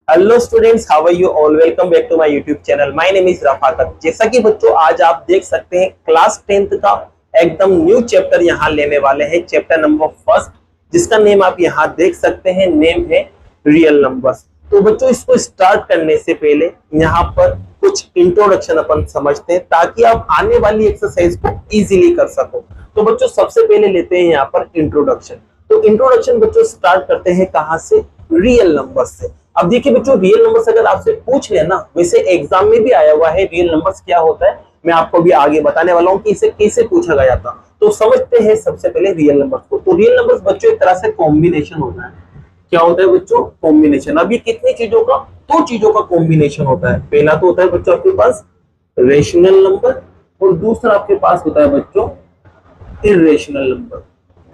Hello students, how are you all. Welcome back to my YouTube channel. My name is Rafaqat. जैसा कि बच्चों आज आप देख सकते हैं क्लास 10th का एकदम न्यू चैप्टर यहाँ लेने वाले हैं, चैप्टर नंबर फर्स्ट, जिसका नेम आप यहाँ देख सकते हैं। नेम है रियल नंबर्स। तो बच्चों इसको स्टार्ट करने से पहले यहाँ पर कुछ इंट्रोडक्शन अपन समझते हैं ताकि आप आने वाली एक्सरसाइज को इजीली कर सको। तो बच्चों सबसे पहले लेते हैं यहाँ पर इंट्रोडक्शन। तो इंट्रोडक्शन बच्चों स्टार्ट करते हैं कहाँ से? रियल नंबर्स से। अब देखिए बच्चों, रियल नंबर्स अगर आपसे पूछ लेना, वैसे एग्जाम में भी आया हुआ है रियल नंबर्स क्या होता है, मैं आपको भी आगे बताने वाला हूं कि इसे कैसे पूछा गया था। तो समझते हैं सबसे पहले रियल नंबर्स को। तो रियल नंबर्स बच्चों एक तरह से कॉम्बिनेशन होता है। क्या होता है बच्चों? कॉम्बिनेशन। अब ये कितनी चीजों का? दो चीजों का कॉम्बिनेशन होता है। पहला तो होता है बच्चों आपके पास रेशनल नंबर और दूसरा आपके पास होता है बच्चों इर्रेशनल नंबर।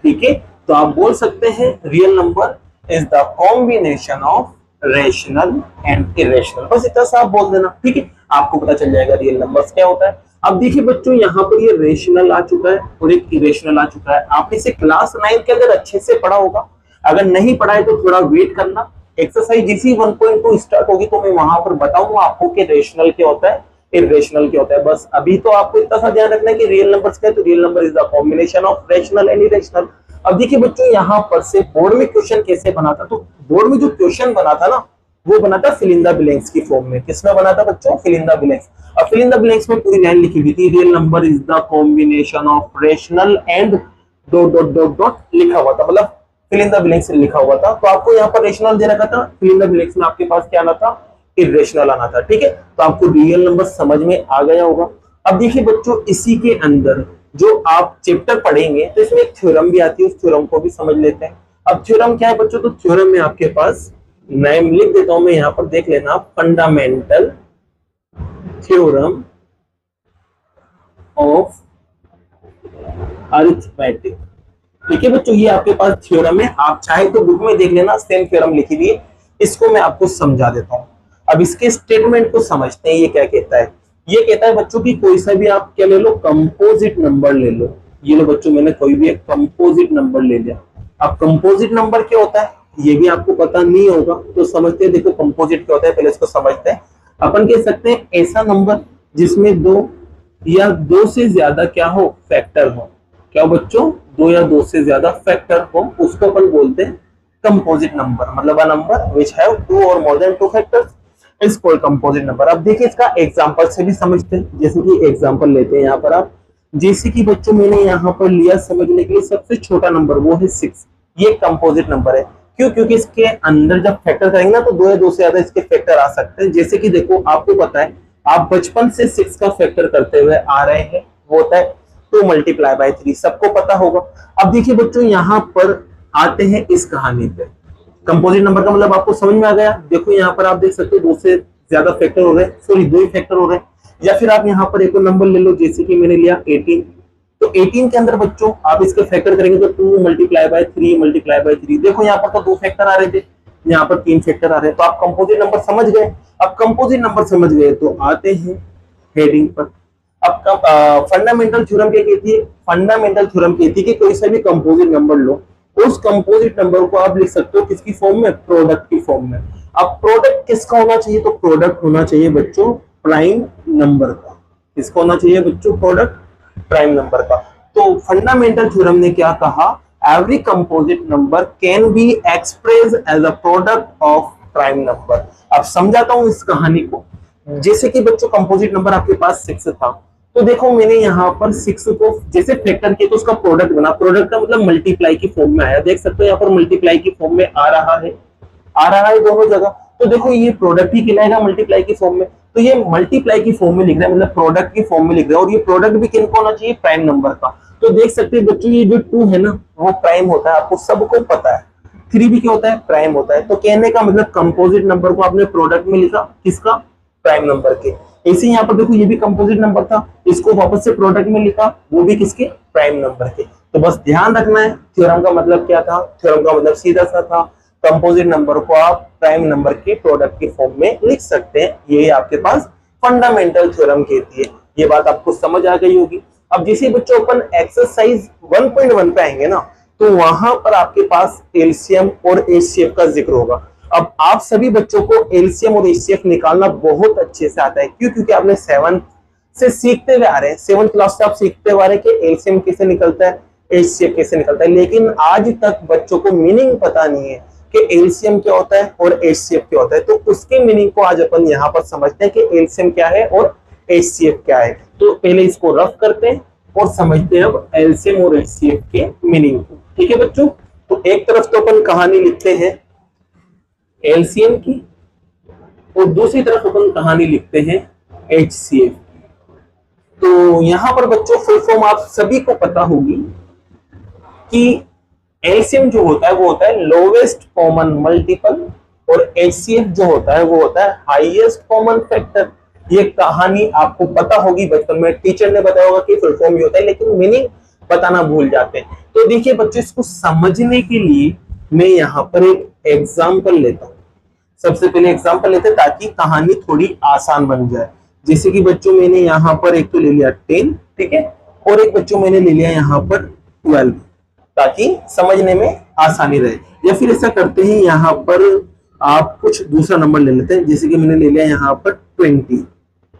ठीक है, तो आप बोल सकते हैं real number is the combination of rational and irrational. बस इतना सा आप बोल देना, ठीक है, आपको पता चल जाएगा रियल नंबर्स क्या होता है। अब देखिए बच्चों, यहाँ पर ये रेशनल आ चुका है और एक इरेशनल आ चुका है। आपने इसे क्लास 9 के अंदर अच्छे से पढ़ा होगा। अगर नहीं पढ़ा है तो थोड़ा वेट करना, एक्सरसाइज इसी 1.2 स्टार्ट होगी तो मैं वहां पर बताऊंगा आपको कि रेशनल क्या होता है, इरेशनल क्या होता है। बस अभी तो आपको इतना सा ध्यान रखना है कि रियल नंबर्स क्या है। तो real number is the combination of rational and irrational. अब देखिए बच्चों, यहाँ पर से बोर्ड में क्वेश्चन कैसे बना था? तो बोर्ड में जो क्वेश्चन बना था ना, वो बना था फिल इन द ब्लैंक्स की फॉर्म में। किसमें बना था बच्चों? Fill in the blanks. अब फिल इन द ब्लैंक्स में पूरी लाइन लिखी हुई थी, real number is the combination of rational and dot dot dot dot लिखा हुआ था, मतलब फिल इन द ब्लैंक्स लिखा हुआ था। तो आपको यहाँ पर रेशनल दे रखा था, फिल इन द ब्लैंक्स में आपके पास क्या आना था? इरेशनल आना था। ठीक है, तो आपको रियल नंबर समझ में आ गया होगा। अब देखिए बच्चों, इसी के अंदर जो आप चैप्टर पढ़ेंगे तो इसमें एक थ्योरम भी आती है, उस थ्योरम को भी समझ लेते हैं। अब थ्योरम क्या है बच्चों? तो थ्योरम में आपके पास नेम लिख देता हूं मैं यहाँ पर, देख लेना, फंडामेंटल थ्योरम ऑफ अरिथमेटिक। ठीक है बच्चों, ये आपके पास थ्योरम है। आप चाहे तो बुक में देख लेना, सेम थ्योरम लिखी हुई है। इसको मैं आपको समझा देता हूं। अब इसके स्टेटमेंट को समझते हैं, ये क्या कहता है। ये कहता है बच्चों की कोई सा भी आप क्या ले लो, कंपोजिट नंबर ले लो। ये लो बच्चों, मैंने कोई भी एक कंपोजिट नंबर ले लिया। अब कंपोजिट नंबर क्या होता है ये भी आपको पता नहीं होगा, तो समझते हैं। देखो कंपोजिट क्या होता है, पहले इसको समझते हैं। अपन कह सकते हैं ऐसा नंबर जिसमें दो या दो से ज्यादा क्या हो, फैक्टर हो। क्या बच्चों? दो या दो से ज्यादा फैक्टर हो, उसको अपन बोलते हैं कंपोजिट नंबर। मतलब a number which have two or more than two factors is called composite number. अब देखिए इसका एग्जांपल से भी समझते हैं। जैसे कि एग्जांपल लेते हैं यहाँ पर आप, जैसे कि बच्चों मैंने यहाँ पर लिया समझने के लिए सबसे छोटा नंबर, वो है 6। ये कंपोजिट नंबर है। क्यों? क्योंकि इसके अंदर जब फैक्टर करेंगे ना तो दो या दो से ज्यादा इसके फैक्टर आ सकते हैं। जैसे कि देखो, आपको पता है आप बचपन से 6 का फैक्टर करते हुए आ रहे हैं, वो होता है 2 मल्टीप्लाई बाय 3, सबको पता होगा। अब देखिए बच्चों, यहाँ पर आते हैं इस कहानी पे। कंपोजिट नंबर का मतलब आपको समझ में आ गया। देखो यहाँ पर आप देख सकते हो दो से ज्यादा फैक्टर हो रहे हैं, सॉरी दो ही फैक्टर हो रहे हैं। या फिर आप यहाँ पर एक और नंबर ले लो, जैसे कि मैंने लिया 18। तो 18 के अंदर बच्चों आप इसके फैक्टर करेंगे तो 2 मल्टीप्लाई बाय 3 मल्टीप्लाई बाय 3। देखो यहाँ पर तो दो फैक्टर आ रहे थे, यहाँ पर 3 फैक्टर आ रहे हैं। तो आप कंपोजिट नंबर समझ गए। अब कंपोजिट नंबर समझ गए तो आते हैं हेडिंग पर। अब फंडामेंटल थ्योरम क्या कहती है? फंडामेंटल थ्योरम कहती है कि कोई सा भी कंपोजिट नंबर लो, उस कंपोजिट नंबर को आप लिख सकते हो किसकी फॉर्म में? प्रोडक्ट की फॉर्म में। अब प्रोडक्ट किसका होना चाहिए? तो प्रोडक्ट होना चाहिए बच्चों प्राइम नंबर का। किसका होना चाहिए बच्चों? प्रोडक्ट प्राइम नंबर का। तो फंडामेंटल थ्योरम ने क्या कहा? Every composite number can be express as a product of prime number. अब समझाता हूं इस कहानी को। जैसे कि बच्चों कंपोजिट नंबर आपके पास 6 था, तो देखो मैंने यहाँ पर 6 को जैसे फैक्टर किया तो उसका प्रोडक्ट बना। प्रोडक्ट का मतलब मल्टीप्लाई की फॉर्म में आया। देख सकते हो यहाँ पर मल्टीप्लाई की फॉर्म में आ रहा है, आ रहा है दोनों जगह। तो देखो ये प्रोडक्ट ही कहलाएगा मल्टीप्लाई की फॉर्म में। तो ये मल्टीप्लाई की फॉर्म में लिख रहा है, मतलब प्रोडक्ट की फॉर्म में लिख रहा है। और ये प्रोडक्ट भी किनको होना चाहिए? प्राइम नंबर का। तो देख सकते हैं बच्चों, ये जो 2 है ना वो प्राइम होता है, आपको सबको पता है। 3 भी क्या होता है? प्राइम होता है। तो कहने का मतलब कंपोजिट नंबर को आपने प्रोडक्ट में लिखा, किसका? प्राइम नंबर के। ऐसे यहाँ पर देखो ये भी कंपोजिट नंबर था, इसको वापस से प्रोडक्ट में लिखा, वो भी किसके? प्राइम नंबर के। तो बस ध्यान रखना है थ्योरम का मतलब क्या था। थ्योरम का मतलब सीधा सा था, कंपोजिट नंबर को आप प्राइम नंबर के प्रोडक्ट की फॉर्म में लिख सकते हैं। ये आपके पास फंडामेंटल थ्योरम कहती है। ये बात आपको समझ आ गई होगी। अब जैसे बच्चों अपन एक्सरसाइज 1.1 पे आएंगे ना, तो वहां पर आपके पास एलसीएम और एचसीएफ का जिक्र होगा। अब आप सभी बच्चों को एलसीएम और एचसीएफ निकालना बहुत अच्छे से आता है। क्यों? क्योंकि आपने 7 से सीखते हुए आ रहे हैं, 7th क्लास से आप सीखते हुए आ रहे हैं कि एलसीएम कैसे निकलता है, एचसीएफ कैसे निकलता है। लेकिन आज तक बच्चों को मीनिंग पता नहीं है कि एलसीएम क्या होता है और एचसीएफ क्या होता है। तो उसके मीनिंग को आज अपन यहाँ पर समझते हैं कि एलसीएम क्या है और एचसीएफ क्या है। तो पहले इसको रफ करते हैं और समझते हैं अब एलसीएम और एचसीएफ के मीनिंग को। ठीक है बच्चों, तो एक तरफ तो अपन कहानी लिखते हैं एलसीएम की और दूसरी तरफ अपन कहानी लिखते हैं एचसीएफ। तो यहां पर बच्चों फुल फॉर्म आप सभी को पता होगी कि एलसीएम जो होता है वो होता है लोवेस्ट कॉमन मल्टीपल और एचसीएफ जो होता है वो होता है हाईएस्ट कॉमन फैक्टर। ये कहानी आपको पता होगी, बचपन में टीचर ने बताया होगा कि फुल फॉर्म ये होता है, लेकिन मीनिंग बताना भूल जाते हैं। तो देखिए बच्चों, इसको समझने के लिए मैं यहाँ पर एक एग्जाम्पल लेता हूं। सबसे पहले एग्जाम्पल लेते हैं ताकि कहानी थोड़ी आसान बन जाए। जैसे कि बच्चों मैंने यहाँ पर एक तो ले लिया 10, ठीक है, और एक बच्चों मैंने ले लिया यहाँ पर 12, ताकि समझने में आसानी रहे। या फिर ऐसा करते हैं, यहाँ पर आप कुछ दूसरा नंबर ले लेते हैं, जैसे कि मैंने ले लिया यहाँ पर 20।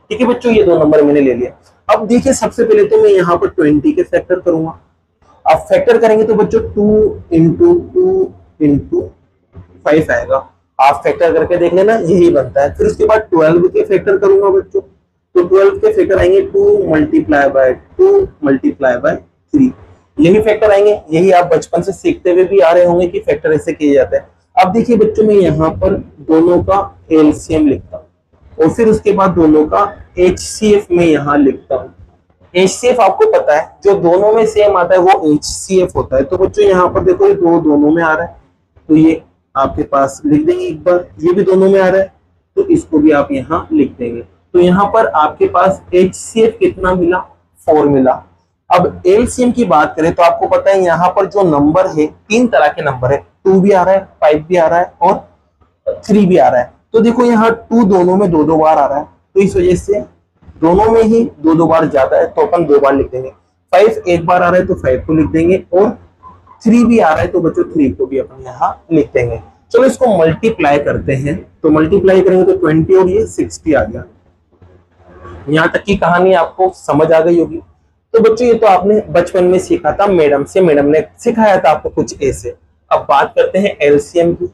ठीक है बच्चों, ये 2 नंबर मैंने ले लिया। अब देखिए सबसे पहले तो मैं यहाँ पर 20 के फैक्टर करूंगा। अब फैक्टर करेंगे तो बच्चों 2 इंटू 2 इंटू 5 आएगा। आप फैक्टर करके देख लेना, यही बनता है। फिर उसके बाद 12 के फैक्टर करूंगा बच्चों, तो 12 के फैक्टर आएंगे 2 मल्टीप्लाई बाय 2 मल्टीप्लाई बाय 3। यही फैक्टर आएंगे, यही आप बचपन से सीखते हुए भी आ रहे होंगे कि फैक्टर ऐसे किए जाते हैं। अब देखिए बच्चों, मैं यहाँ पर दोनों का एलसीएम लिखता हूँ और फिर उसके बाद दोनों का एचसीएफ में यहाँ लिखता हूँ। एचसीएफ आपको पता है जो दोनों में सेम आता है वो एचसीएफ होता है। तो बच्चों यहाँ पर देखो ये दोनों में आ रहा है, तो ये आपके पास लिख देंगे एक बार। ये भी दोनों में आ रहा है तो इसको भी आप यहाँ लिख देंगे। तो यहाँ पर आपके पास एचसीएफ कितना मिला? 4 मिला। अब एलसीएम की बात करें तो आपको पता है यहाँ पर जो नंबर है 3 तरह के नंबर है, 2 भी आ रहा है, 5 भी आ रहा है और 3 भी आ रहा है। तो देखो यहाँ 2 दोनों में 2-2 बार आ रहा है, तो इस वजह से दोनों में ही 2-2 बार जाता है, तो अपन 2 बार लिख देंगे। 5 एक बार आ रहा है तो 5 को लिख देंगे, और 3 भी आ रहा है तो बच्चों 3 को भी अपन यहाँ लिख देंगे। चलो इसको मल्टीप्लाई करते हैं, तो मल्टीप्लाई करेंगे तो 20 और ये 60 आ गया। यहाँ तक की कहानी आपको समझ आ गई होगी। तो बच्चों ये तो आपने बचपन में सीखा था मैडम से, मैडम ने सिखाया था आपको कुछ ऐसे। अब बात करते हैं एलसीएम की।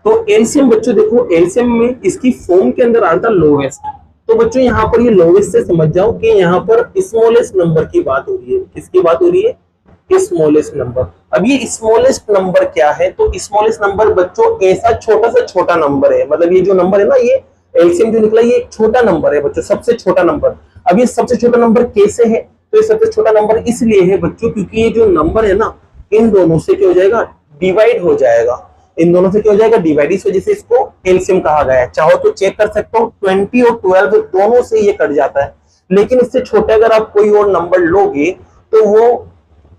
तो एलसीएम बच्चों देखो, एलसीएम में इसकी फॉर्म के अंदर आता लोवेस्ट। तो बच्चों यहाँ पर ये लोवेस्ट से समझ जाओ कि यहाँ पर स्मॉलेस्ट नंबर की बात हो रही है। किसकी बात हो रही है? Smallest number. अब ये स्मॉलेस्ट नंबर क्या है? तो स्मॉलेस्ट नंबर बच्चों ऐसा छोटा से छोटा नंबर है, मतलब ये जो नंबर है ना, ये एलसीएम जो निकला ये एक छोटा नंबर है बच्चों, सबसे छोटा नंबर। अब ये सबसे छोटा नंबर कैसे है? तो ये सबसे छोटा नंबर इसलिए है बच्चों क्योंकि ये जो नंबर है ना, इन दोनों से क्या हो जाएगा? डिवाइड हो जाएगा। इन दोनों से क्या हो जाएगा? डिवाइड। इस वजह से इसको एलसीएम कहा गया है। चाहो तो चेक कर सकते हो, 20 और 12 दोनों से ये कट जाता है। लेकिन इससे छोटे अगर आप कोई और नंबर लोगे तो वो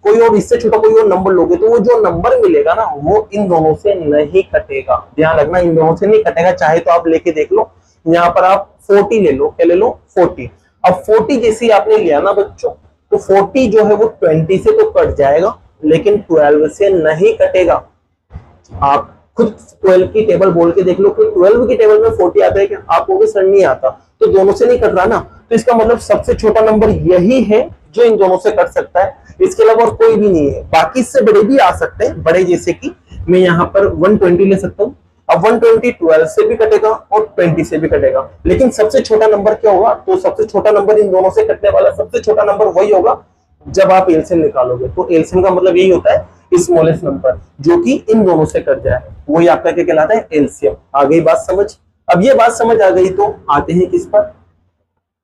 कोई और इससे छोटा कोई और नंबर लोगे तो वो जो नंबर मिलेगा ना, वो इन दोनों से नहीं कटेगा। ध्यान रखना, इन दोनों से नहीं कटेगा। चाहे तो आप लेके देख लो, यहाँ पर आप 40 ले लो। क्या ले लो? 40। अब 40 जैसे आपने लिया ना बच्चों, तो 40 जो है वो 20 से तो कट जाएगा, लेकिन 12 से नहीं कटेगा। आप खुद 12 की टेबल बोल के देख लो कि 12 की टेबल में 40 आता है क्या? आप वो भी सर नहीं आता, तो दोनों से नहीं कट रहा ना। तो इसका मतलब सबसे छोटा नंबर यही है जो इन दोनों से कट सकता है, इसके अलावा और कोई भी नहीं है। बाकी इससे बड़े भी आ सकते हैं, बड़े जैसे कि मैं यहाँ पर 120 ले सकता हूँ। अब 120 12 से भी कटेगा और 20 से भी कटेगा, लेकिन सबसे छोटा नंबर क्या होगा? तो सबसे छोटा नंबर इन दोनों से कटने वाला सबसे छोटा नंबर वही होगा जब आप एलसीएम निकालोगे। तो एलसीएम का मतलब यही होता है स्मॉलेस्ट नंबर जो कि इन दोनों से कट जाए, वही आपका क्या कहलाता है? एलसीएम। आ गई बात समझ? अब ये बात समझ आ गई तो आते हैं किस पर?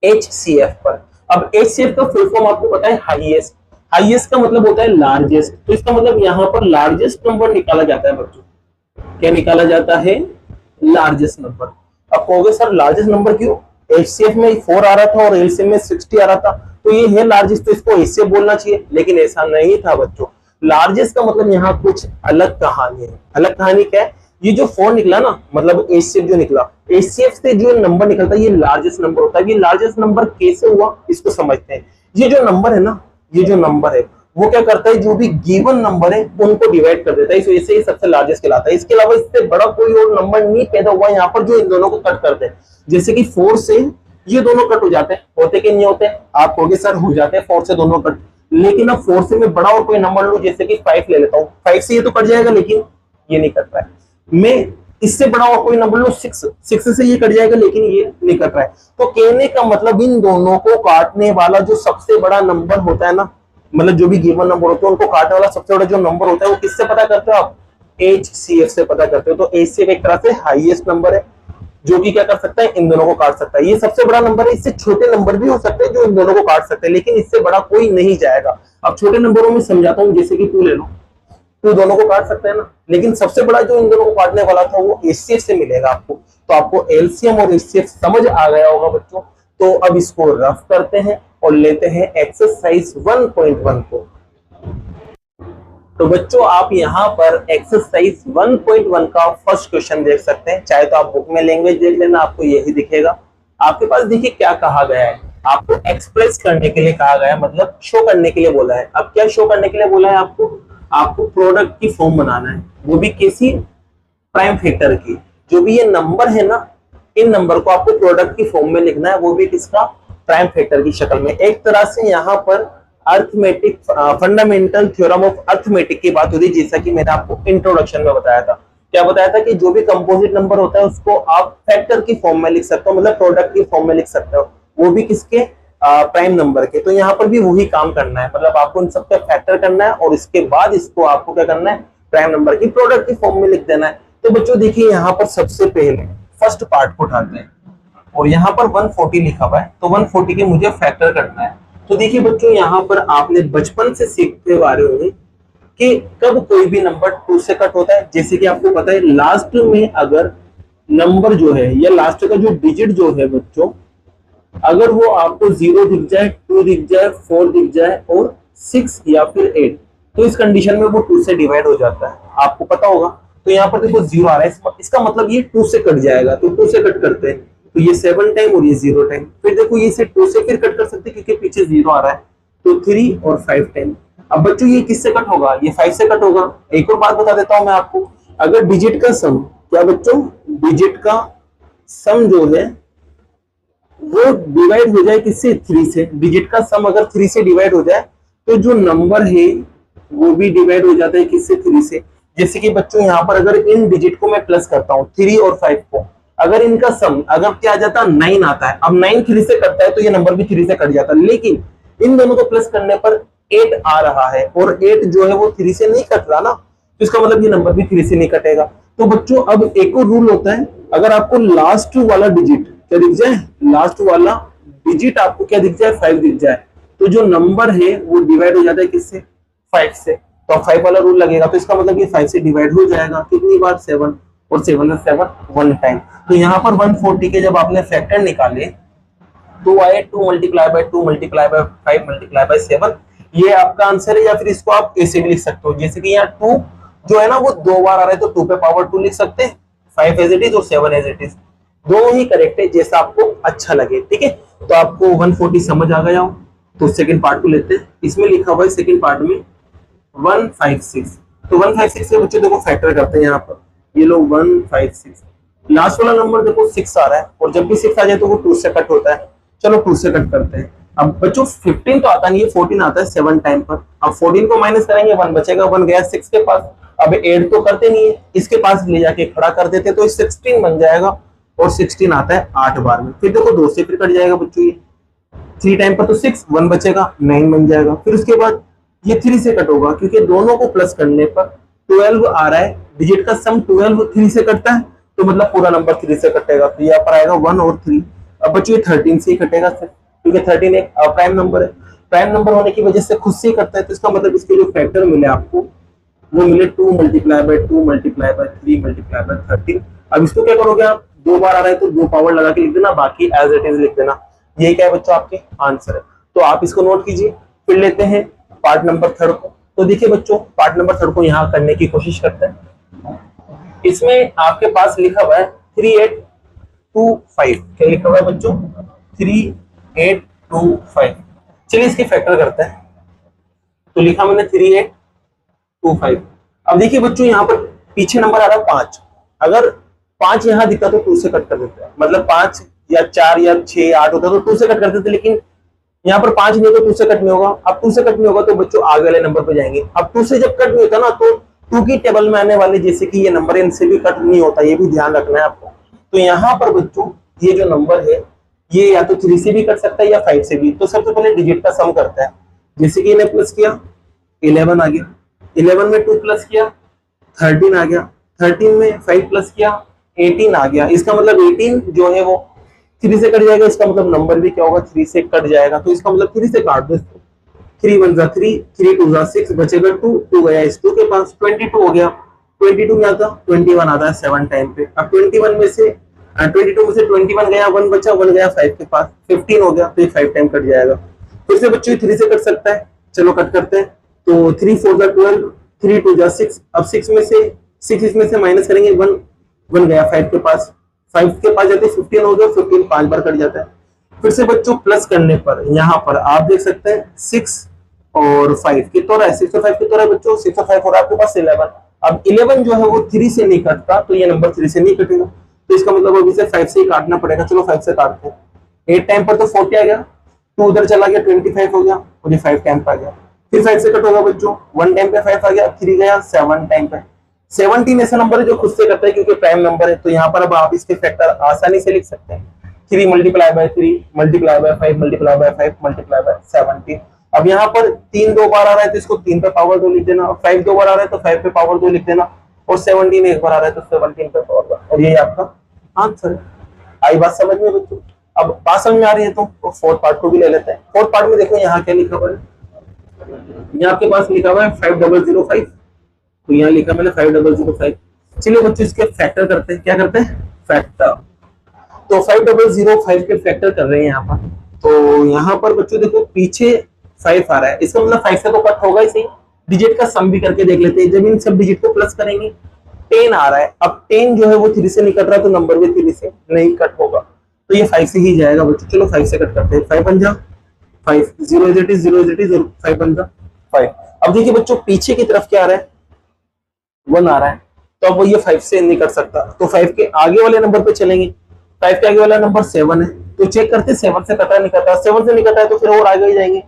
एचसीएफ पर। अब एचसीएफ का फुल फॉर्म आपको पता है हाईएस्ट। हाईएस्ट का मतलब होता है लार्जेस्ट। तो इसका मतलब यहाँ पर लार्जेस्ट नंबर निकाला जाता है बच्चों। क्या निकाला जाता है? Largest number. अब कहोगे सर लार्जेस्ट नंबर क्यों? एचसीएफ में 4 आ रहा था और एलसीएम में 60 आ रहा था, तो ये है लार्जेस्ट, तो इसको एचसीएफ बोलना चाहिए, लेकिन ऐसा नहीं था बच्चों। लार्जेस्ट का मतलब यहाँ कुछ अलग कहानी है। अलग कहानी क्या है? ये जो 4 निकला ना, मतलब एचसीएफ जो निकला, एचसीएफ से जो नंबर निकलता है ये लार्जेस्ट नंबर होता है। ये लार्जेस्ट नंबर कैसे हुआ इसको समझते हैं। ये जो नंबर है ना, ये जो नंबर है वो क्या करता है, जो भी गिवन नंबर है उनको डिवाइड कर देता है, इस वजह से ये सबसे लार्जेस्ट कहलाता है। इसके अलावा इससे बड़ा कोई और नंबर नहीं पैदा हुआ यहाँ पर जो इन दोनों को कट करते हैं। जैसे कि 4 से ये दोनों कट हो जाते हैं, होते कि नहीं होते? आप कहोगे सर हो जाते हैं 4 से दोनों कट, लेकिन अब 4 से मैं बड़ा और कोई नंबर लूं, जैसे कि 5 ले लेता हूँ, 5 से ये तो कट जाएगा, लेकिन ये नहीं कट रहा है। मैं इससे बड़ा और कोई नंबर लूं 6 से ये कट जाएगा, लेकिन ये नहीं कट रहा है। तो कहने का मतलब इन दोनों को काटने वाला जो सबसे बड़ा नंबर होता है ना, मतलब जो भी गिवन नंबर होता है उनको काटने वाला सबसे बड़ा जो नंबर होता है वो किससे पता करते हो आप? HCF से पता करते हो। तो HCF एक तरह से हाईएस्ट नंबर है जो कि क्या कर सकता है, इन दोनों को काट सकता है। ये सबसे बड़ा नंबर है, इससे छोटे नंबर भी हो सकते हैं जो इन दोनों को काट सकते हैं, लेकिन इससे बड़ा कोई नहीं जाएगा। अब छोटे नंबरों में समझाता हूँ, जैसे कि 2 ले लो, तो दोनों को काट सकते हैं ना, लेकिन सबसे बड़ा जो इन दोनों को काटने वाला था वो HCF से मिलेगा आपको। तो आपको LCM और HCF समझ आ गया होगा बच्चों। तो अब इसको रफ करते हैं और लेते हैं एक्सरसाइज 1.1 को। तो बच्चों आप यहाँ पर एक्सरसाइज 1.1 का फर्स्ट क्वेश्चन देख सकते हैं, चाहे तो आप बुक में लैंग्वेज देख लेना, आपको यही दिखेगा। आपके पास देखिए क्या कहा गया है, आपको एक्सप्रेस करने के लिए कहा गया है, मतलब शो करने के लिए बोला है। अब क्या शो करने के लिए बोला है आपको प्रोडक्ट की फॉर्म बनाना है, वो भी किसी प्राइम फैक्टर की। जो भी ये नंबर है ना, इन नंबर को आपको प्रोडक्ट की फॉर्म में लिखना है, वो भी किसका? प्राइम फैक्टर की शक्ल में। एक तरह से यहाँ पर arithmetic fundamental theorem of arithmetic की बात हो रही, जैसा कि मैंने आपको इंट्रोडक्शन में बताया था। क्या बताया था कि जो भी कंपोजिट नंबर होता है उसको आप फैक्टर की फॉर्म में लिख सकते हो, मतलब प्रोडक्ट की फॉर्म में लिख सकते हो, वो भी किसके? प्राइम नंबर के। तो यहाँ पर भी वही काम करना है, मतलब आपको इन सबका फैक्टर करना है और इसके बाद इसको आपको क्या करना है? प्राइम नंबर की प्रोडक्ट की फॉर्म में लिख देना है। तो बच्चों देखिए यहाँ पर सबसे पहले फर्स्ट पार्ट को उठाते हैं और यहाँ पर 140 लिखा हुआ है, तो 140 के मुझे फैक्टर करना है। तो देखिए बच्चों यहाँ पर आपने बचपन से सीखते आ रहे होंगे कि कब कोई भी नंबर 2 से कट होता है। जैसे कि आपको पता है लास्ट में अगर नंबर जो है या लास्ट का जो डिजिट जो है बच्चों, अगर वो आपको 0 दिख जाए, 2 दिख जाए, 4 दिख जाए और 6 या फिर 8, तो इस कंडीशन में वो 2 से डिवाइड हो जाता है, आपको पता होगा। तो यहाँ पर देखो 0 आ रहा है, इसका मतलब ये 2 से कट जाएगा, तो 2 से कट करते हैं, तो ये 7 टाइम और ये 0 टाइम। फिर देखो ये से 2 से फिर कट कर सकते हैं क्योंकि पीछे 0 आ रहा है, तो 3 और 5 टाइम। अब बच्चों ये किससे कट होगा? ये 5 से कट होगा। एक और बात बता देता हूं मैं आपको, अगर डिजिट का सम, क्या बच्चों? डिजिट का सम जो है वो डिवाइड हो जाए किससे? 3 से। डिजिट का सम अगर 3 से डिवाइड हो जाए तो जो नंबर है वो भी डिवाइड हो जाता है किससे? 3 से। जैसे कि बच्चों यहाँ पर अगर इन डिजिट को मैं प्लस करता हूँ 3 और 5 को, अगर इनका सम अगर क्या आ जाता है? 9 आता है। अब 9 3 से कटता है तो ये नंबर भी 3 से कट जाता है, लेकिन इन दोनों को प्लस करने पर 8 आ रहा है और 8 जो है वो 3 से नहीं कट रहा ना, तो इसका मतलब ये नंबर भी 3 से नहीं कटेगा। तो बच्चों अब एक और रूल होता है, अगर आपको लास्ट वाला डिजिट क्या दिख जाए? लास्ट वाला डिजिट आपको क्या दिख जाए? 5 दिख जाए, तो जो नंबर है वो डिवाइड हो जाता है किससे? 5 से। तो 5 वाला रूल लगेगा, तो इसका मतलब ये 5 से डिवाइड हो जाएगा कितनी बार? 7, और 7 से 7 1 टाइम। तो यहाँ पर 140 के जब आपने फैक्टर निकाले तो आए 2 multiply by 2 multiply by 5 multiply by 7, ये आपका आंसर है। या फिर इसको आप ऐसे भी लिख सकते हो, जैसे कि यहाँ 2 जो है ना वो 2 बार आ रहा है, तो 2 पे पावर 2 लिख सकते हैं, 5 एज इट इज और 7 एज इट इज, दोनों ही करेक्ट है, जैसा आपको अच्छा लगे। ठीक है, तो आपको 140 समझ आ गया हो, तो सेकंड पार्ट को लेते हैं। इसमें लिखा हुआ है सेकंड पार्ट में 156, तो 156 के बच्चे देखो फैक्टर करते हैं यहाँ पर, ये लोग 156, लास्ट वाला नंबर देखो 6 आ रहा है, और जब भी 6 आ जाए तो वो 2 से कट होता है। चलो 2 से कट करते हैं। अब बच्चों 15 तो आता नहीं है, 14 आता है 7 टाइम पर। अब 14 को माइनस करेंगे, 1 बचेगा, 1 गया 6 के पास। अब ऐड तो करते नहीं है, इसके पास ले जाके खड़ा कर देते तो 16 बन जाएगा, और 16 आता है 8 बार में। फिर देखो 2 से फिर कट जाएगा बच्चों, ये 3 टाइम पर तो 6, 1 बचेगा, 9 बन जाएगा। फिर उसके बाद ये 3 से कट होगा, क्योंकि दोनों को प्लस करने पर 12 आ रहा है, डिजिट का सम 12 3 से कटता है, तो मतलब पूरा नंबर 3 से कटेगा, तो यहाँ पर आएगा 1 और 3। अब बच्चों ये 13 से ही कटेगा सिर्फ, क्योंकि 13 एक प्राइम नंबर है, प्राइम नंबर होने की वजह से खुद से ही कटता है, तो इसका मतलब इसके जो फैक्टर मिले आपको वो मिले 2 multiply by 2 multiply by 3 multiply by 13। अब इसको क्या करोगे आप? 2 बार आ रहा है तो 2 पावर लगा के लिख देना, बाकी एज इट इज लिख देना। ये क्या है बच्चों? आपके आंसर है, तो आप इसको नोट कीजिए। फिर लेते हैं पार्ट नंबर 3 को। तो देखिए बच्चों पार्ट नंबर 3 को यहाँ करने की कोशिश करते हैं। इसमें आपके पास लिखा हुआ है 3825, क्या लिखा हुआ है बच्चों? 3825। चलिए इसकी फैक्टर करते हैं। तो लिखा मैंने 3825। अब देखिए बच्चों यहाँ पर पीछे नंबर आ रहा है 5, अगर 5 यहाँ दिखता तो 2 से कट कर देते हैं, मतलब 5 या 4 या 6 8 होता तो 2 से कट करते थे, लेकिन यहाँ पर 5 नहीं तो 2 से कट नहीं होगा। अब 2 से कट नहीं होगा तो बच्चों आगे वाले नंबर पे जाएंगे। अब 2 से जब कट नहीं होता ना तो 2 की टेबल में आने वाले जैसे कि ये नंबर इनसे भी कट नहीं होता, ये भी ध्यान रखना है आपको। तो यहाँ पर बच्चों ये जो नंबर है ये या तो 3 से भी कट सकता है या 5 से भी। तो सबसे पहले डिजिट का सम करता है, जैसे कि इन्हें प्लस किया 11 आ गया, 11 में 2 प्लस किया 13 आ गया, 13 में 5 प्लस किया 18 आ गया। इसका मतलब 18 जो है वो 3 से कट जाएगा, इसका मतलब नंबर भी क्या होगा 3 से कट जाएगा। तो इसका मतलब 3 से काट दो इसको, 3 1 जा 3, 3 2 जा 6, बचेगा 2, 2 गया इस 2 के पास, 22 हो गया। 22 में आता 21 आता है 7 टाइम पे। अब 21 में से 22 में से 21 गया, 1 बचा, 1 गया 5 के पास, 15 हो गया, तो ये 5 टाइम कट जाएगा। फिर से बच्चों 3 से कट सकता है, चलो कट करते हैं। तो 3 4 जा 12, 3 2 जा 6, अब 6 में से 6 इसमें से माइनस करेंगे, 1 1 गया 5 के पास, 5 के पास जाते 15 हो गया, 15 5 बार कट जाता है। फिर से बच्चों प्लस करने पर यहाँ पर आप देख सकते हैं 6 और 5 कितना हो रहा है, 6 और 5 कितना हो रहा है बच्चों, 6 और 5 हो रहा है आपके पास 11। अब 11 जो है वो 3 से नहीं कटता, तो ये नंबर 3 से नहीं कटेगा, तो इसका मतलब अभी से 5 से ही काटना पड़ेगा। चलो 5 से काटते हैं। 8 टाइम पर तो 40 आ गया, 2 उधर चला गया 25 हो गया, और ये 5 टाइम पर आ गया। फिर 5 से कट होगा बच्चों, 1 टाइम पे 5 आ गया, 3 गया 7 टाइम पे। 17 ऐसा नंबर है जो खुद से करता है क्योंकि प्राइम नंबर है, तो यहाँ पर अब आप इसके फैक्टर आसानी से लिख सकते हैं। 3 multiply by 3 multiply by 5 multiply by 5 multiply by 17। अब यहाँ पर 3 2 बार आ रहा है तो इसको 3 पे पावर 2 लिख देना, 5 2 बार आ रहा है तो 5 पे पावर 2 लिख देना, और 17 एक बार आ रहा है तो 17 पे पावर 2, और ये आपका आंसर है। आई बात समझ में बच्चों? अब बात समझ में आ रही है तो फोर्थ पार्ट को भी ले लेते हैं। फोर्थ पार्ट में देखो यहाँ क्या लिखा हुआ है, यहाँ आपके पास लिखा हुआ है 5005, तो यहाँ लिखा मैंने 5005। चलिए बच्चों इसके फैक्टर करते हैं। क्या करते हैं? फैक्टर। तो 5005 के फैक्टर कर रहे हैं यहाँ पर। तो यहाँ पर बच्चों देखो पीछे 5 आ रहा है, इसका मतलब 5 से तो कट होगा ही सही। डिजिट का सम भी करके देख लेते हैं। जब इन सब डिजिट को प्लस करेंगे 10 आ रहा है, अब 10 जो है वो 3 से नहीं कट रहा, तो नंबर भी 3 से नहीं कट होगा, तो ये 5 से ही जाएगा बच्चों। चलो 5 से कट करते हैं। 5 पंजा 5, 0 is it is 0 is it is, 5 पंजा 5। अब देखिए बच्चों पीछे की तरफ क्या आ रहा है, 1 आ रहा है, तो अब वो ये 5 से नहीं कट सकता, तो 5 के आगे वाले नंबर पे चलेंगे। 5 के आगे वाला नंबर 7 है, तो चेक करते 7 से कटा नहीं कटा, 7 से नहीं कटा है तो फिर और आगे ही जाएंगे।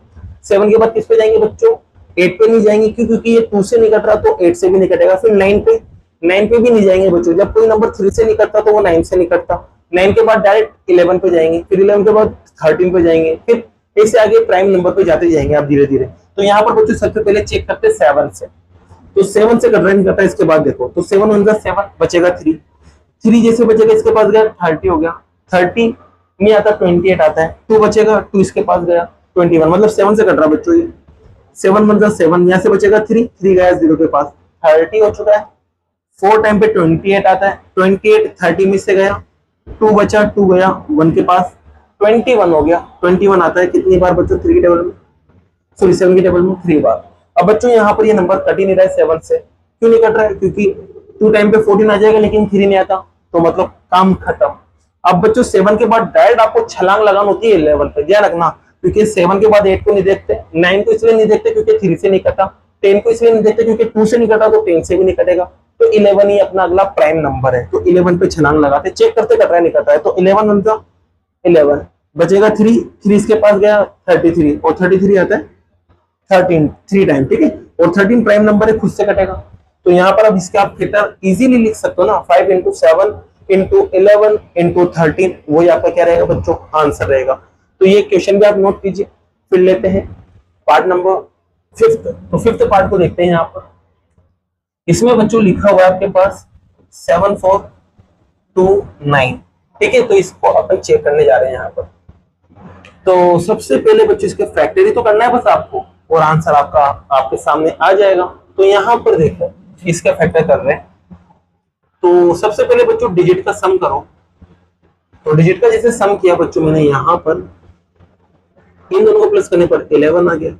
7 के बाद किस पे जाएंगे बच्चों? 8 पे नहीं जाएंगे, क्योंकि ये 2 से नहीं कट रहा तो 8 से भी नहीं कटेगा। फिर 9 पे, 9 पे भी नहीं जाएंगे बच्चों, जब कोई नंबर 3 से नहीं कटता तो वो 9 से नहीं कटता। 9 के बाद डायरेक्ट 11 पे जाएंगे, फिर 11 के बाद 13 पे जाएंगे, फिर ऐसे आगे प्राइम नंबर पे जाते जाएंगे आप धीरे धीरे। तो यहाँ पर बच्चों सबसे पहले चेक करते 7 से, तो 7 से कट रहा नहीं करता। इसके बाद देखो तो 7 1 7 बचेगा 3, 3 जैसे बचेगा इसके पास गया 30 हो गया, 30 नहीं आता 28 आता है, 2 बचेगा 2 इसके पास गया 21, मतलब 7 से कट रहा बच्चों ये। 7 1 7, यहाँ से बचेगा 3, 3 गया 0 के पास, 30 हो चुका है। 4 टाइम पे 28 आता है, 28 30 में से गया, 2 बचा 2 गया 1 के पास, 21 हो गया। 21 आता है कितनी बार बच्चों? 3 की टेबल में, सॉरी 7 की टेबल में 3 बार। अब बच्चों यहाँ पर ये नंबर कट ही नहीं रहा है 7 से। क्यों नहीं कट रहा है? क्योंकि 2 टाइम पे 14 आ जाएगा लेकिन 3 नहीं आता, तो मतलब काम खत्म। अब बच्चों 7 के बाद डायरेक्ट आपको छलांग लगानी होती है 11 पे, ध्यान रखना, क्योंकि 7 के बाद 8 को नहीं देखते, 9 को इसलिए नहीं देखते क्योंकि 3 से नहीं कटा, 10 को इसलिए नहीं देखते क्योंकि 2 से नहीं कटा, तो 10 से भी नहीं कटेगा, तो 11 ही अपना अगला प्राइम नंबर है। तो 11 पे छलांग लगाते, चेक करते कट रहा है नहीं कट रहा है। तो 11 बनता 11, बचेगा 3, 3 इसके पास गया 33, और 33 आता है 13 3 टाइम, ठीक है, और 13 प्राइम नंबर है, खुद से कटेगा। तो यहाँ पर अब इसके आप फैक्टर इजीली लिख सकते हो ना, 5 इंटू 7 इंटू 11 इंटू 13, वही आपका क्या रहेगा बच्चों? आंसर रहेगा। तो ये क्वेश्चन भी आप नोट कीजिए। फिर लेते हैं पार्ट नंबर 5th। तो 5th पार्ट को देखते हैं। यहाँ पर इसमें बच्चों लिखा हुआ है आपके पास 7429, ठीक है, तो इसको अपन चेक करने जा रहे हैं यहाँ पर। तो सबसे पहले बच्चों इसके फैक्टर ही तो करना है बस आपको, और आंसर आपका आपके सामने आ जाएगा। तो यहाँ पर देखो इसका फैक्टर कर रहे हैं, तो सबसे पहले बच्चों डिजिट का सम करो। तो डिजिट का जैसे सम किया बच्चों मैंने, यहाँ पर इन दोनों को प्लस करने पर 11 आ गया,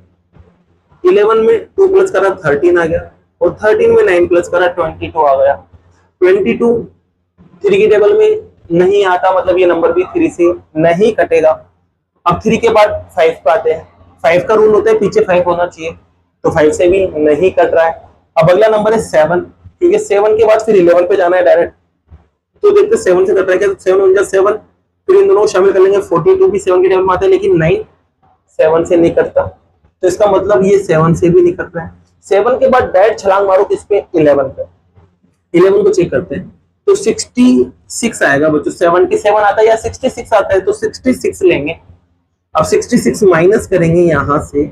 11 में 2 प्लस करा 13 आ गया, और 13 में 9 प्लस करा 22 आ गया। 22 3 की टेबल में नहीं आता, मतलब ये नंबर भी 3 से नहीं कटेगा। अब 3 के बाद 5 पे आते हैं, 5 का रूल होता है पीछे 5 होना चाहिए, तो 5 से भी नहीं कट रहा है। अब अगला नंबर है 7, क्योंकि 7 के बाद फिर 11 पे जाना है डायरेक्ट, तो देखते 7 से कट रहा है क्या, 7 × 7, फिर इन दोनों को शामिल कर लेंगे, 42 भी 7 के टेबल में आता है, लेकिन 9 7 से नहीं कटता, तो इसका मतलब ये 7 से भी नहीं कट रहा है। 7 के बाद डायरेक्ट छलांग मारो किस पे, 11 पे। 11 को चेक करते हैं, तो 66 आएगा बच्चों, 77 आता है या 66 आता है, तो 66 लेंगे। अब 66 माइनस करेंगे यहां से,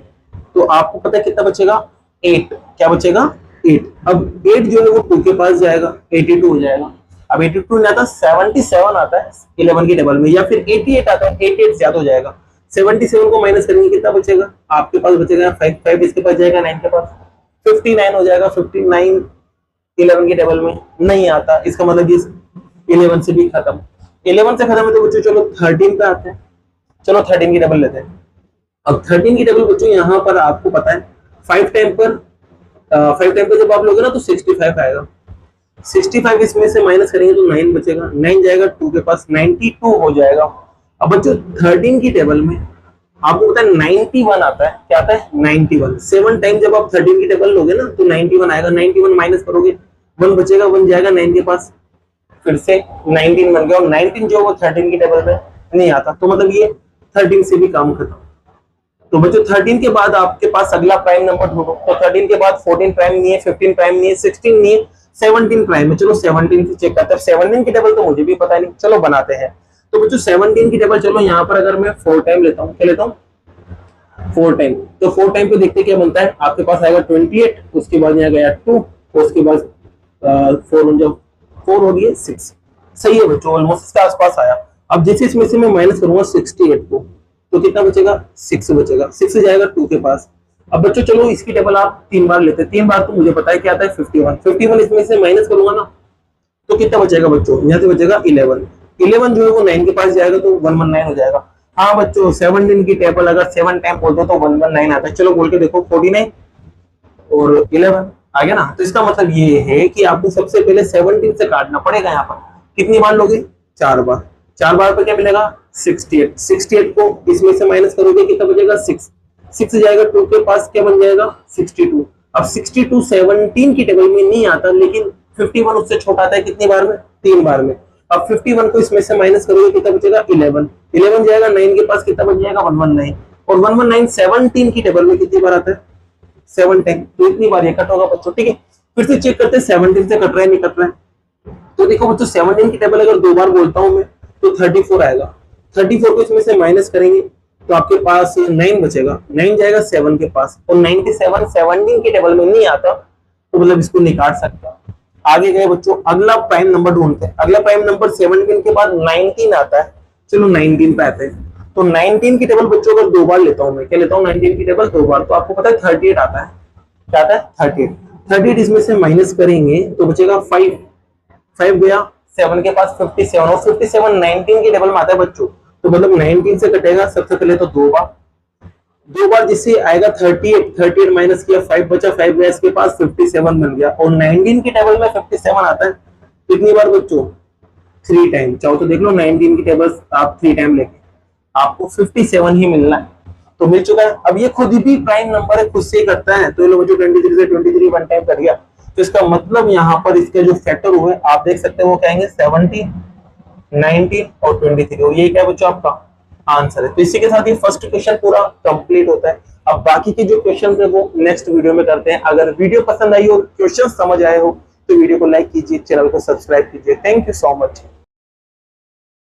तो आपको पता है कितना बचेगा, 8। क्या बचेगा, 8। अब 8 जो है वो 2 के पास जाएगा, 82 हो जाएगा। अब 82 नहीं आता, 77 आता है 11 की टेबल में, या फिर 88 आता है, 88 ज्यादा हो जाएगा। 77 को माइनस करेंगे कितना बचेगा, आपके पास बचेगा 5 इसके पास जाएगा, 9 के पास 59 हो जाएगा। 59 11 की टेबल में नहीं आता, इसका मतलब ये 11 से भी खत्म। 11 से खत्म है तो बच्चों चलो 13 पे आते हैं। चलो 13 की टेबल लेते हैं। अब 13 की टेबल बच्चों यहाँ पर आपको पता है 5 टाइम पर जब आप लोगे ना तो 65 आएगा। 65 इसमें से माइनस करेंगे तो 9 बचेगा, 9 जाएगा 2 के पास, 92 हो जाएगा। अब बच्चों 13 की टेबल में आपको पता है 91 आता है, क्या आता है 91। 7 टाइम जब आप 13 की टेबल लोगे ना तो 91 आएगा, 91 माइनस करोगे 1 बचेगा, 1 जाएगा 9 के पास, फिर से 19 बन गया, और 19 जो वो 13 की टेबल में नहीं आता, तो मतलब ये 13 से भी काम खत्म। तो बच्चों 13 के बाद आपके पास अगला प्राइम नंबर ढूंढो, तो 13 के बाद 14 प्राइम नहीं है, 15 प्राइम नहीं है, 16 नहीं है, 17 प्राइम है। चलो 17 से चेक करते हैं। 17 की टेबल तो मुझे भी पता नहीं, चलो बनाते हैं। तो बच्चों 17 की टेबल, चलो यहाँ पर अगर मैं 4 टाइम लेता हूँ, क्या लेता हूँ 4 टाइम, तो 4 टाइम पे देखते क्या बनता है, आपके पास आएगा 28, उसके बाद यहाँ गया 2, उसके बाद 4 हो गया 6। सही है बच्चों, ऑलमोस्ट इसके आसपास आया। अब जैसे इसमें से मैं माइनस करूंगा 68 को, तो कितना बचेगा, 6 बचेगा, 6 जाएगा 2 के पास। अब बच्चों चलो इसकी टेबल आप 3 बार लेते हैं, 3 बार तो मुझे पता है क्या आता है 51। 51 इसमें से माइनस करूंगा ना तो कितना बचेगा बच्चों, यहाँ से बचेगा 11। 11 जो है वो 9 के पास जाएगा तो 119 हो जाएगा। हाँ बच्चों 17 की टेबल अगर 7 टाइम बोल दो तो 119 आता है। चलो बोल के देखो, 49 और 11 आ गया ना। तो इसका मतलब ये है कि आपको सबसे पहले 17 से काटना पड़ेगा। यहाँ पर कितनी बार लोगे, 4 बार। 4 बार पर क्या मिलेगा, 68। 68 को इसमें से माइनस करोगे कितना बचेगा, 6। 6 जाएगा 2 के पास, क्या बन जाएगा 62। अब 62 17 की टेबल में नहीं आता, लेकिन 51 उससे छोटा आता है, कितनी बार में, 3 बार में। अब 51 को इसमें से माइनस करोगे कितना बचेगा, 11। 11 जाएगा 9 के पास, कितना बच जाएगा 119। और 119 17 की टेबल में कितनी बार आता है, 7 टाइम। तो इतनी बार ये कट होगा बच्चों, ठीक है। फिर से चेक करते हैं 17 से कट रहा है नहीं कट रहा है। तो देखो बच्चों 17 की टेबल अगर 2 बार बोलता हूं मैं तो 34 आएगा। 34 को इसमें से माइनस करेंगे तो आपके पास 9 बचेगा, 9 जाएगा 7 के पास, और 97 17 की टेबल में नहीं आता, तो मतलब इसको नहीं काट सकता। आगे गए बच्चों, अगला प्राइम नंबर ढूंढते हैं। अगला प्राइम नंबर 17 के बाद 19 आता है। चलो 19 पे आते हैं। तो 19 की टेबल बच्चों अगर 2 बार लेता हूं मैं, क्या लेता हूँ 19 की टेबल 2 बार, तो आपको पता है 38 आता है। क्या आता है 38। 38 इसमें से माइनस करेंगे तो बचेगा 5। 5 गया 7 के पास 57, और 57 19 की टेबल में आता है बच्चों, तो मतलब 19 से कटेगा सबसे पहले तो 2 बार। 2 बार जिससे आएगा 38। 38 माइनस किया 5 बचा, 5 गया इसके पास 57 बन गया, और 19 की टेबल में 57 आता है। कितनी बार बच्चों, 3 टाइम। चाहो तो देख लो 19 की टेबल आप 3 टाइम लेके आपको 57 ही मिलना है, तो मिल चुका है। अब ये खुद भी प्राइम नंबर है, खुद से ही करता है, तो ये लो बच्चों 23 से 23 1 टाइम कर गया। तो इसका मतलब यहाँ पर इसके जो फैक्टर हुए आप देख सकते हैं, वो कहेंगे 17 19 और 23, और ये क्या बच्चों आपका आंसर है। तो इसी के साथ ये फर्स्ट क्वेश्चन पूरा कंप्लीट होता है। अब बाकी के जो क्वेश्चन है वो नेक्स्ट वीडियो में करते हैं। अगर वीडियो पसंद आई हो, क्वेश्चन समझ आए हो, तो वीडियो को लाइक कीजिए, चैनल को सब्सक्राइब कीजिए। Thank you so much.